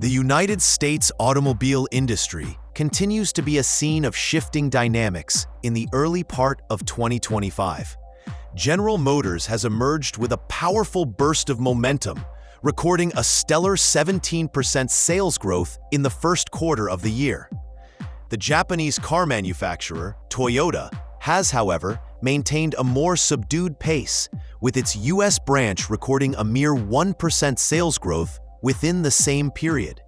The United States automobile industry continues to be a scene of shifting dynamics in the early part of 2025. General Motors has emerged with a powerful burst of momentum, recording a stellar 17% sales growth in the first quarter of the year. The Japanese car manufacturer, Toyota, has, however, maintained a more subdued pace, with its U.S. branch recording a mere 1% sales growth within the same period.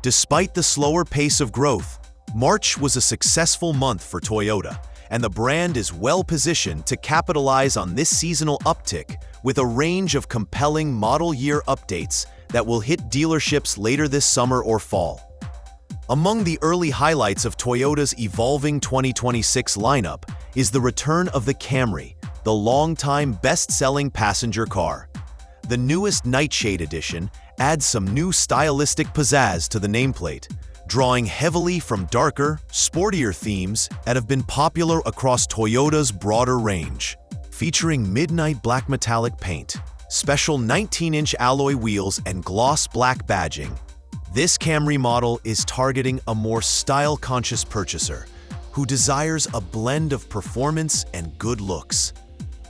Despite the slower pace of growth, March was a successful month for Toyota, and the brand is well-positioned to capitalize on this seasonal uptick with a range of compelling model year updates that will hit dealerships later this summer or fall. Among the early highlights of Toyota's evolving 2026 lineup is the return of the Camry, the longtime best-selling passenger car. The newest Nightshade edition adds some new stylistic pizzazz to the nameplate, drawing heavily from darker, sportier themes that have been popular across Toyota's broader range. Featuring midnight black metallic paint, special 19-inch alloy wheels, and gloss black badging, this Camry model is targeting a more style-conscious purchaser who desires a blend of performance and good looks.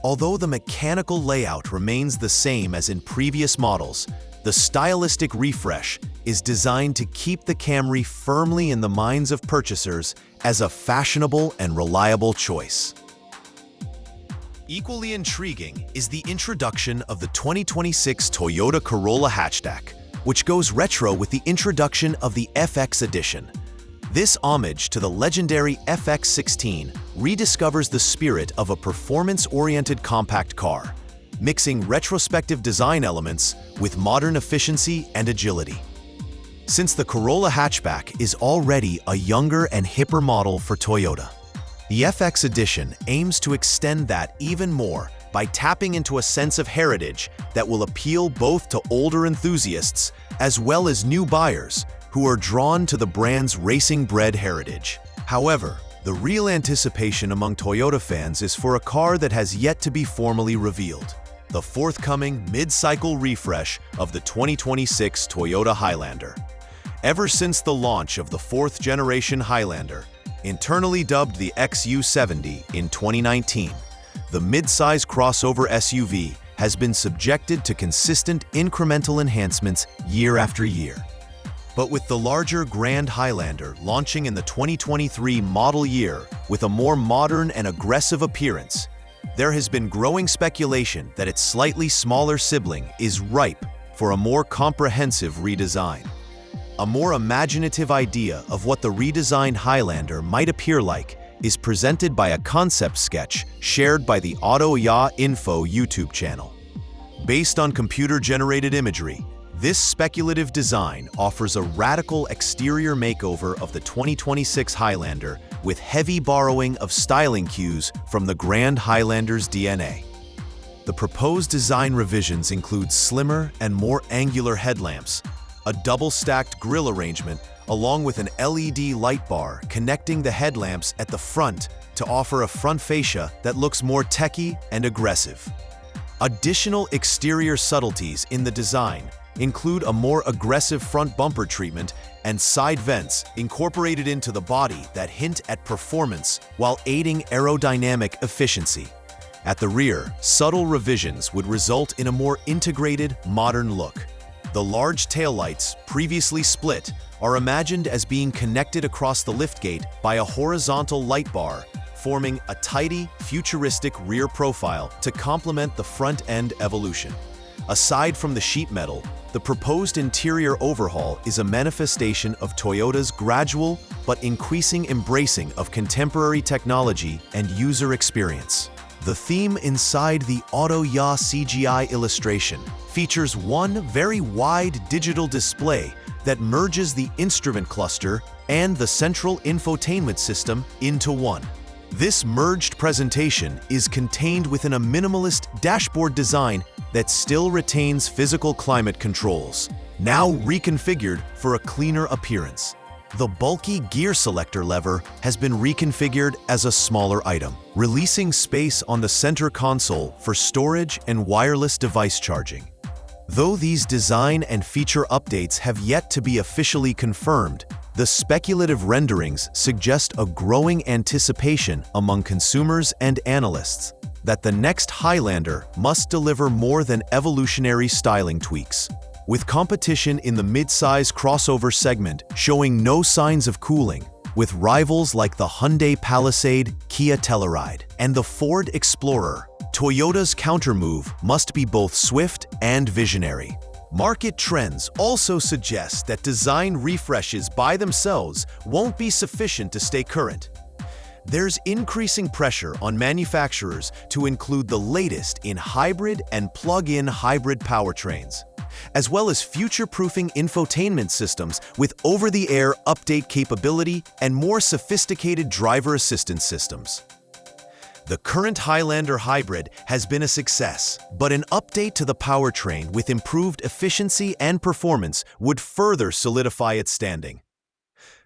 Although the mechanical layout remains the same as in previous models, the stylistic refresh is designed to keep the Camry firmly in the minds of purchasers as a fashionable and reliable choice. Equally intriguing is the introduction of the 2026 Toyota Corolla hatchback, which goes retro with the introduction of the FX edition. This homage to the legendary FX16 rediscovers the spirit of a performance-oriented compact car, mixing retrospective design elements with modern efficiency and agility. Since the Corolla hatchback is already a younger and hipper model for Toyota, the FX edition aims to extend that even more by tapping into a sense of heritage that will appeal both to older enthusiasts as well as new buyers who are drawn to the brand's racing-bred heritage. However, the real anticipation among Toyota fans is for a car that has yet to be formally revealed: the forthcoming mid-cycle refresh of the 2026 Toyota Highlander. Ever since the launch of the fourth-generation Highlander, internally dubbed the XU70 in 2019, the mid-size crossover SUV has been subjected to consistent incremental enhancements year after year. But with the larger Grand Highlander launching in the 2023 model year with a more modern and aggressive appearance, there has been growing speculation that its slightly smaller sibling is ripe for a more comprehensive redesign. A more imaginative idea of what the redesigned Highlander might appear like is presented by a concept sketch shared by the Auto Ya Info YouTube channel. Based on computer-generated imagery, this speculative design offers a radical exterior makeover of the 2026 Highlander with heavy borrowing of styling cues from the Grand Highlander's DNA. The proposed design revisions include slimmer and more angular headlamps, a double-stacked grille arrangement, along with an LED light bar connecting the headlamps at the front to offer a front fascia that looks more techy and aggressive. Additional exterior subtleties in the design include a more aggressive front bumper treatment and side vents incorporated into the body that hint at performance while aiding aerodynamic efficiency. At the rear, subtle revisions would result in a more integrated, modern look. The large taillights, previously split, are imagined as being connected across the liftgate by a horizontal light bar, forming a tidy, futuristic rear profile to complement the front-end evolution. Aside from the sheet metal, the proposed interior overhaul is a manifestation of Toyota's gradual but increasing embracing of contemporary technology and user experience. The theme inside the Auto Ya CGI illustration features one very wide digital display that merges the instrument cluster and the central infotainment system into one. This merged presentation is contained within a minimalist dashboard design that still retains physical climate controls, now reconfigured for a cleaner appearance. The bulky gear selector lever has been reconfigured as a smaller item, releasing space on the center console for storage and wireless device charging. Though these design and feature updates have yet to be officially confirmed, the speculative renderings suggest a growing anticipation among consumers and analysts that the next Highlander must deliver more than evolutionary styling tweaks. With competition in the mid-size crossover segment showing no signs of cooling, with rivals like the Hyundai Palisade, Kia Telluride, and the Ford Explorer, Toyota's countermove must be both swift and visionary. Market trends also suggest that design refreshes by themselves won't be sufficient to stay current. There's increasing pressure on manufacturers to include the latest in hybrid and plug-in hybrid powertrains, as well as future-proofing infotainment systems with over-the-air update capability and more sophisticated driver assistance systems. The current Highlander hybrid has been a success, but an update to the powertrain with improved efficiency and performance would further solidify its standing.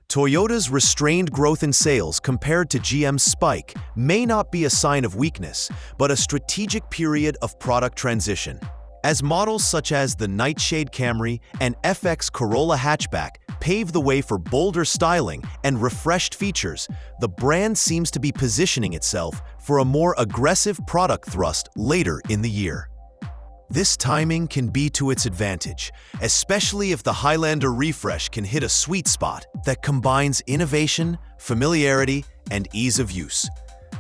Toyota's restrained growth in sales compared to GM's spike may not be a sign of weakness, but a strategic period of product transition. As models such as the Nightshade Camry and FX Corolla hatchback pave the way for bolder styling and refreshed features, the brand seems to be positioning itself for a more aggressive product thrust later in the year. This timing can be to its advantage, especially if the Highlander refresh can hit a sweet spot that combines innovation, familiarity, and ease of use.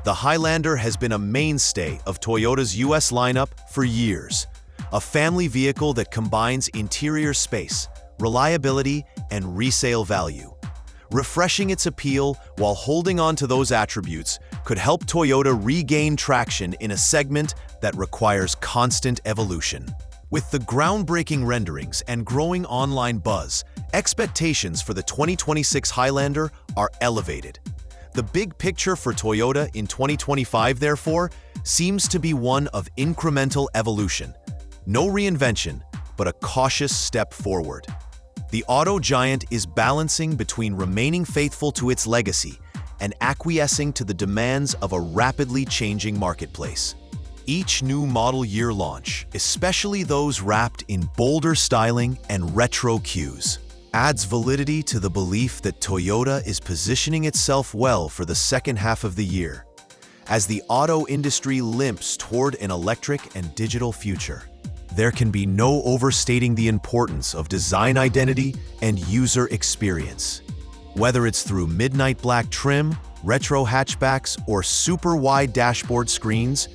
The Highlander has been a mainstay of Toyota's US lineup for years, a family vehicle that combines interior space, reliability, and resale value. Refreshing its appeal while holding on to those attributes could help Toyota regain traction in a segment that requires constant evolution. With the groundbreaking renderings and growing online buzz, expectations for the 2026 Highlander are elevated. The big picture for Toyota in 2025, therefore, seems to be one of incremental evolution. No reinvention, but a cautious step forward. The auto giant is balancing between remaining faithful to its legacy and acquiescing to the demands of a rapidly changing marketplace. Each new model year launch, especially those wrapped in bolder styling and retro cues, adds validity to the belief that Toyota is positioning itself well for the second half of the year, as the auto industry limps toward an electric and digital future. There can be no overstating the importance of design identity and user experience. Whether it's through midnight black trim, retro hatchbacks, or super wide dashboard screens,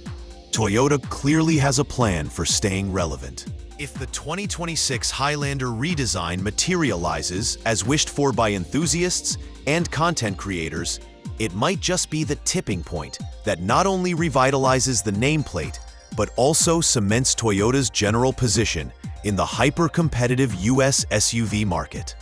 Toyota clearly has a plan for staying relevant. If the 2026 Highlander redesign materializes as wished for by enthusiasts and content creators, it might just be the tipping point that not only revitalizes the nameplate, but also cements Toyota's general position in the hyper-competitive US SUV market.